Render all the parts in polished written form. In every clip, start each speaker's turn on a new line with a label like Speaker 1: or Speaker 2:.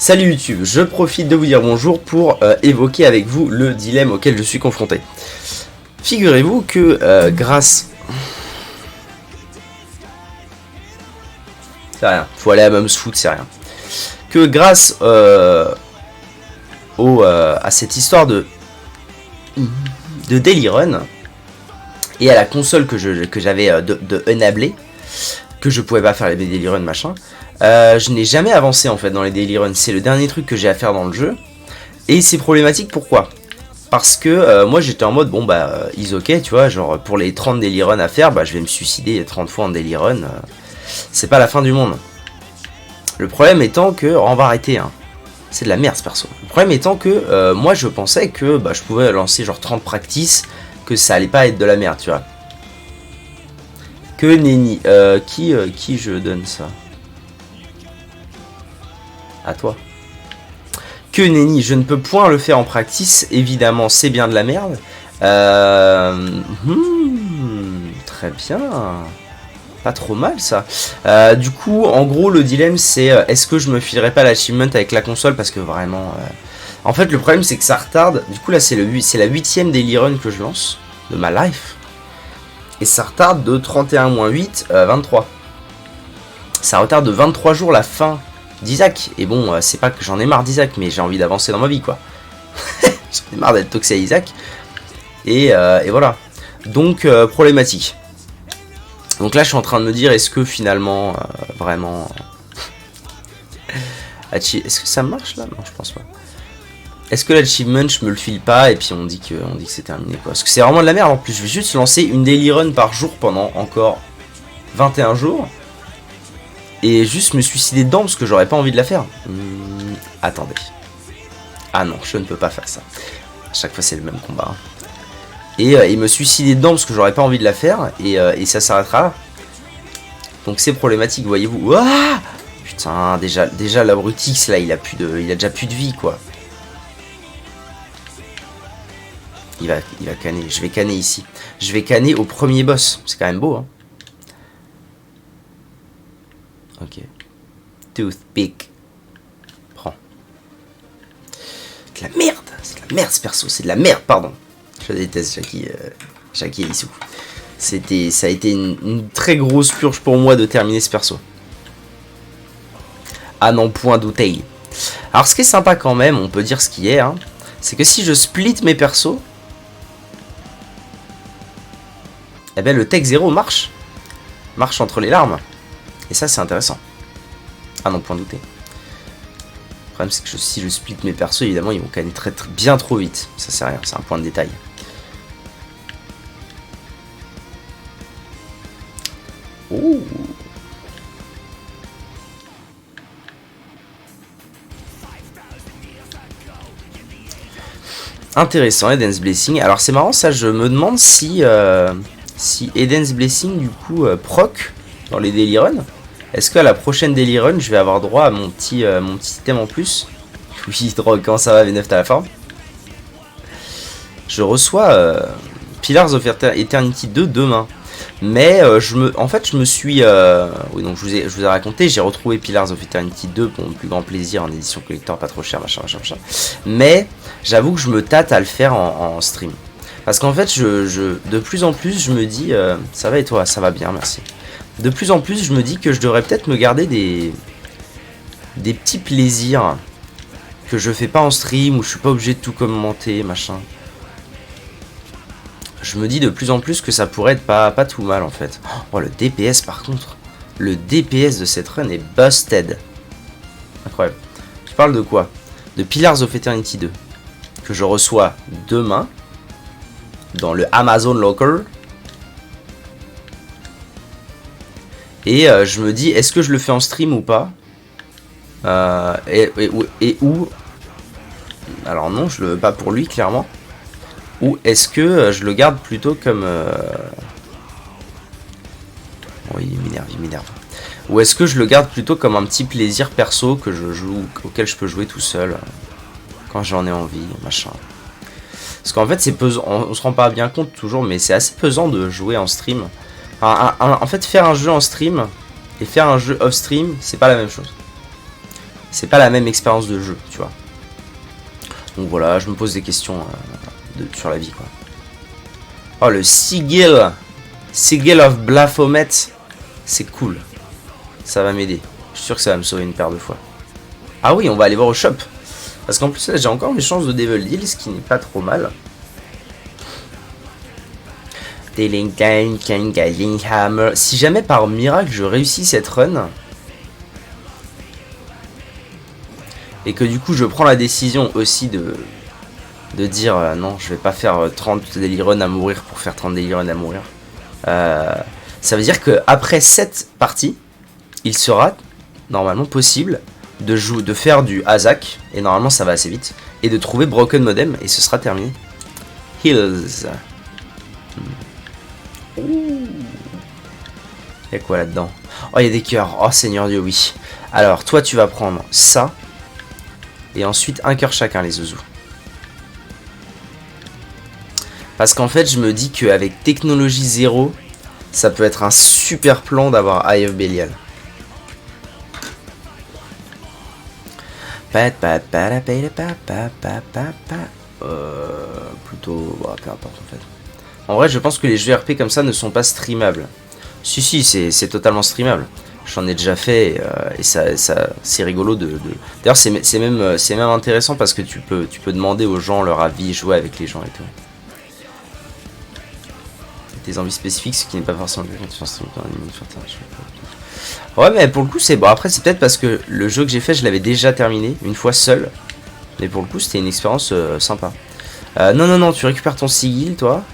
Speaker 1: Salut YouTube, je profite de vous dire bonjour pour évoquer avec vous le dilemme auquel je suis confronté. Figurez-vous que grâce... C'est rien, faut aller à même se foutre, c'est rien. Que grâce à cette histoire de Daily Run et à la console que j'avais de enablée, que je pouvais pas faire les Daily Run machin, je n'ai jamais avancé en fait dans les Daily Run. C'est le dernier truc que j'ai à faire dans le jeu. Et c'est problématique, pourquoi? Parce que moi j'étais en mode bon bah is ok, tu vois, genre pour les 30 Daily Run à faire, bah je vais me suicider 30 fois en Daily Run. C'est pas la fin du monde. Le problème étant que, on va arrêter hein. C'est de la merde ce perso. Le problème étant que moi je pensais que bah, je pouvais lancer genre 30 practice, que ça allait pas être de la merde, tu vois. Que nenni, qui je donne ça? À toi. Que nenni, je ne peux point le faire en practice, évidemment c'est bien de la merde. Très bien. Pas trop mal ça. Du coup, en gros, le dilemme c'est est-ce que je me filerai pas l'achievement avec la console parce que vraiment... En fait, le problème c'est que ça retarde. Du coup, là c'est la 8ème Daily Run que je lance de ma life. Et ça retarde de 31-8, 23. Ça retarde de 23 jours la fin d'Isaac. Et bon, c'est pas que j'en ai marre d'Isaac, mais j'ai envie d'avancer dans ma vie, quoi. J'en ai marre d'être toxé à Isaac. Et voilà. Donc, problématique. Donc là, je suis en train de me dire, est-ce que finalement, vraiment... Est-ce que ça marche, là? Non, je pense pas. Est-ce que l'achievement, je me le file pas, et puis on dit que c'est terminé, quoi. Parce que c'est vraiment de la merde, en plus. Je vais juste lancer une daily run par jour pendant encore 21 jours. Et juste me suicider dedans, parce que j'aurais pas envie de la faire. Attendez. Ah non, je ne peux pas faire ça. À chaque fois, c'est le même combat. Et me suicider dedans, parce que j'aurais pas envie de la faire, et ça s'arrêtera là. Donc c'est problématique, voyez-vous. Ah putain, déjà l'abrutix, là, il a déjà plus de vie, quoi. Il va canner. Je vais canner ici. Je vais canner au premier boss. C'est quand même beau, hein. Ok. Toothpick. Prends. C'est de la merde. C'est de la merde, ce perso. C'est de la merde, pardon. Je déteste Jackie et Lissou. Ça a été une très grosse purge pour moi de terminer ce perso. Ah non, point douter. Alors, ce qui est sympa quand même, on peut dire ce qui est, hein, c'est que si je split mes persos, eh ben le Tech 0 marche. Marche entre les larmes. Et ça, c'est intéressant. Ah non, point douter. Le problème, c'est que si je split mes persos, évidemment, ils vont canner bien trop vite. Ça, c'est rien, c'est un point de détail. Oh. Intéressant, Eden's Blessing. Alors, c'est marrant, ça, je me demande si Eden's Blessing, du coup, proc dans les Daily Run. Est-ce qu'à la prochaine Daily Run, je vais avoir droit à mon petit item en plus? Oui, drogue, comment ça va, V9, t'as la forme? Je reçois Pillars of Eternity 2 demain. Mais en fait, je me suis... oui, donc je vous ai raconté, j'ai retrouvé Pillars of Eternity 2 pour mon plus grand plaisir en édition collector, pas trop cher, machin. Mais j'avoue que je me tâte à le faire en stream. Parce qu'en fait, de plus en plus, je me dis... ça va et toi? Ça va bien, merci. De plus en plus, je me dis que je devrais peut-être me garder des petits plaisirs que je fais pas en stream, où je suis pas obligé de tout commenter, machin. Je me dis de plus en plus que ça pourrait être pas tout mal, en fait. Oh, le DPS, par contre. Le DPS de cette run est busted. Incroyable. Je parle de quoi? De Pillars of Eternity 2. Que je reçois demain. Dans le Amazon Locker. Et je me dis, est-ce que je le fais en stream ou pas? Et où? Alors non, je le pas pour lui, clairement. Ou est-ce que je le garde plutôt comme... Oui, il m'énerve. Ou est-ce que je le garde plutôt comme un petit plaisir perso que je joue, auquel je peux jouer tout seul quand j'en ai envie, machin. Parce qu'en fait, c'est pesant, on se rend pas bien compte toujours, mais c'est assez pesant de jouer en stream. En fait, faire un jeu en stream et faire un jeu off stream, c'est pas la même chose. c'est pas la même expérience de jeu, tu vois. Donc voilà, je me pose des questions sur la vie, quoi. Oh, le Sigil of Baphomet, c'est cool. Ça va m'aider. Je suis sûr que ça va me sauver une paire de fois. Ah oui, on va aller voir au shop. Parce qu'en plus, là, j'ai encore mes chances de Devil Deal, ce qui n'est pas trop mal. Si jamais par miracle je réussis cette run et que du coup je prends la décision aussi de dire non, je vais pas faire 30 daily run à mourir pour faire 30 daily run à mourir, ça veut dire que après cette partie il sera normalement possible de faire du Hazak, et normalement ça va assez vite, et de trouver Broken Modem, et ce sera terminé. Heals. Y'a quoi là-dedans? Oh, il y a des cœurs. Oh, Seigneur Dieu, oui. Alors, toi, tu vas prendre ça. Et ensuite, un cœur chacun, les zouzous. Parce qu'en fait, je me dis qu'avec technologie 0, ça peut être un super plan d'avoir Eye of Belial. Plutôt... Bon, peu importe, en fait. En vrai, je pense que les jeux RP comme ça ne sont pas streamables. Si, c'est totalement streamable. J'en ai déjà fait et ça c'est rigolo D'ailleurs, c'est même intéressant parce que tu peux demander aux gens leur avis, jouer avec les gens et tout. Des envies spécifiques, ce qui n'est pas forcément le cas. Ouais, mais pour le coup, c'est bon. Après, c'est peut-être parce que le jeu que j'ai fait, je l'avais déjà terminé une fois seul. Mais pour le coup, c'était une expérience sympa. Non, tu récupères ton sigil, toi.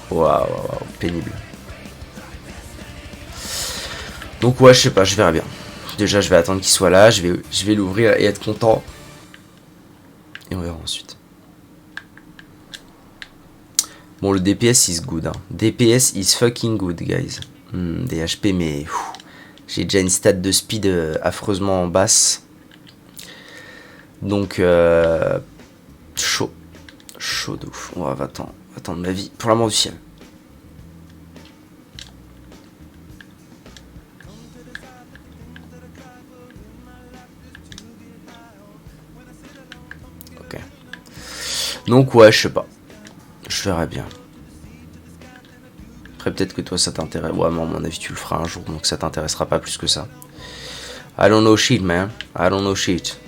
Speaker 1: Waouh, pénible. Donc ouais, je sais pas, je verrai bien. Déjà, je vais attendre qu'il soit là, je vais l'ouvrir et être content. Et on verra ensuite. Bon, le DPS is good. Hein. DPS is fucking good, guys. Des HP, mais j'ai déjà une stat de speed affreusement basse. Donc, chaud. Chaud de ouf. On va attendre ma vie, pour l'amour du ciel. Ok. Donc ouais, je sais pas. Je verrai bien. Après peut-être que toi ça t'intéresse. Ouais, mais à mon avis tu le feras un jour, donc ça t'intéressera pas plus que ça. I don't know shit, man. I don't know shit.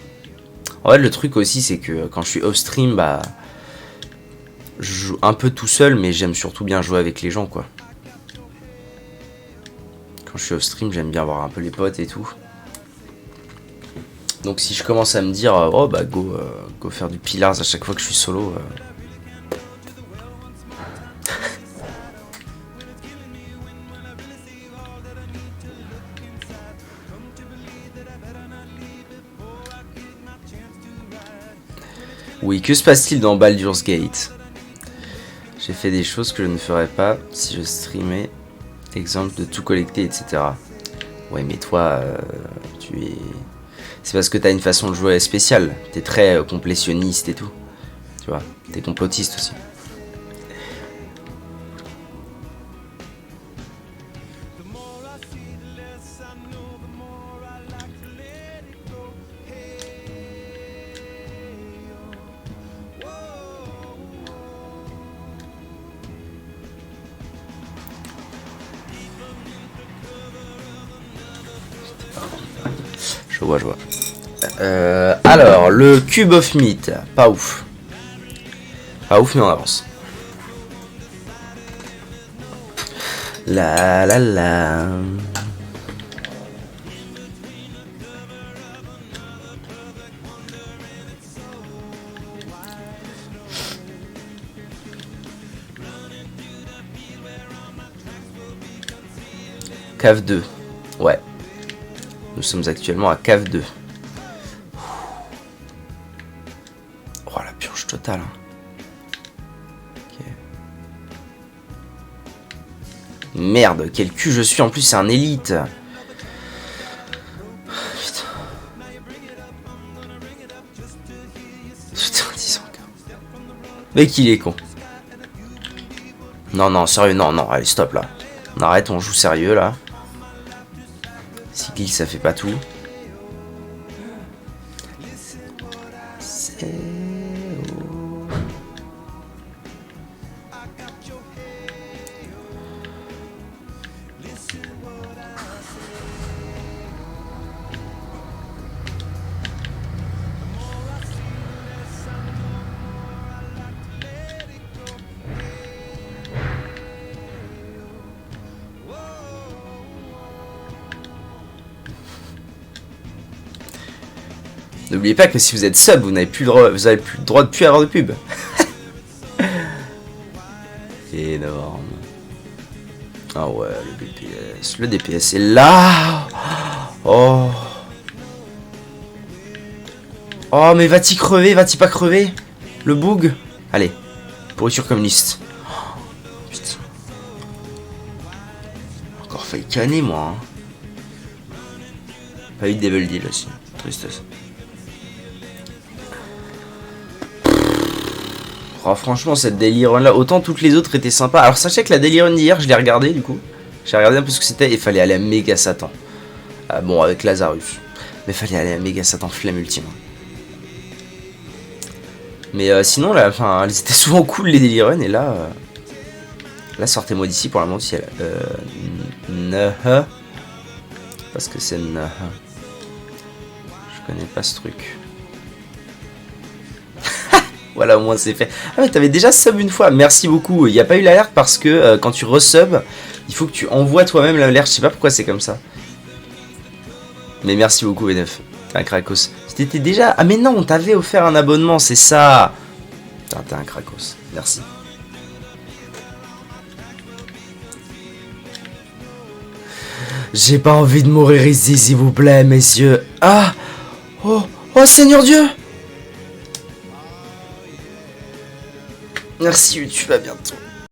Speaker 1: En fait, le truc aussi, c'est que quand je suis off stream, bah... je joue un peu tout seul, mais j'aime surtout bien jouer avec les gens, quoi. Quand je suis off stream, j'aime bien voir un peu les potes et tout. Donc si je commence à me dire, oh bah go faire du Pillars à chaque fois que je suis solo... Oui, que se passe-t-il dans Baldur's Gate? J'ai fait des choses que je ne ferais pas si je streamais. Exemple de tout collecter, etc. Ouais, mais toi, tu es... C'est parce que t'as une façon de jouer spéciale. T'es très complétionniste et tout. Tu vois, t'es complotiste aussi. Je vois. Alors, le Cube of Meat, pas ouf. Pas ouf, mais on avance. La. Cave 2. Ouais. Nous sommes actuellement à Cave 2. Oh, la purge totale. Okay. Merde, quel cul je suis. En plus, c'est un élite. Putain, 10 ans. Mec, il est con. Non, sérieux, non, allez, stop là. On arrête, on joue sérieux là. Geek, ça fait pas tout. N'oubliez pas que si vous êtes sub, vous n'avez plus le droit, vous avez plus le droit de plus avoir de pub. Énorme. Ah ouais, le DPS. Le DPS est là. Oh. Oh, mais va-t-il crever? Va-t-il pas crever? Le bug? Allez. Pourriture communiste. Oh, putain. Encore failli canner, moi. Hein. Pas eu de Devil Deal aussi. Tristesse. Oh, franchement, cette Daily Run là, autant toutes les autres étaient sympas. Alors, sachez que la Daily Run d'hier, je l'ai regardé du coup. J'ai regardé un peu ce que c'était et il fallait aller à Méga Satan. Bon, avec Lazarus. Mais il fallait aller à Méga Satan, flemme ultime. Mais sinon, là, elles étaient souvent cool les Daily Run et là. Là, sortez-moi d'ici pour la mentir. Parce que c'est Je connais pas ce truc. Voilà, au moins c'est fait. Ah mais t'avais déjà sub une fois, merci beaucoup. Il n'y a pas eu l'alerte parce que quand tu resub, il faut que tu envoies toi-même l'alerte. Je sais pas pourquoi c'est comme ça. Mais merci beaucoup V9. T'es un Krakos. C'était déjà... Ah mais non, on t'avait offert un abonnement, c'est ça. T'es un Krakos, merci. J'ai pas envie de mourir ici, s'il vous plaît, messieurs. Ah. Oh, oh Seigneur Dieu. Merci YouTube, à bientôt.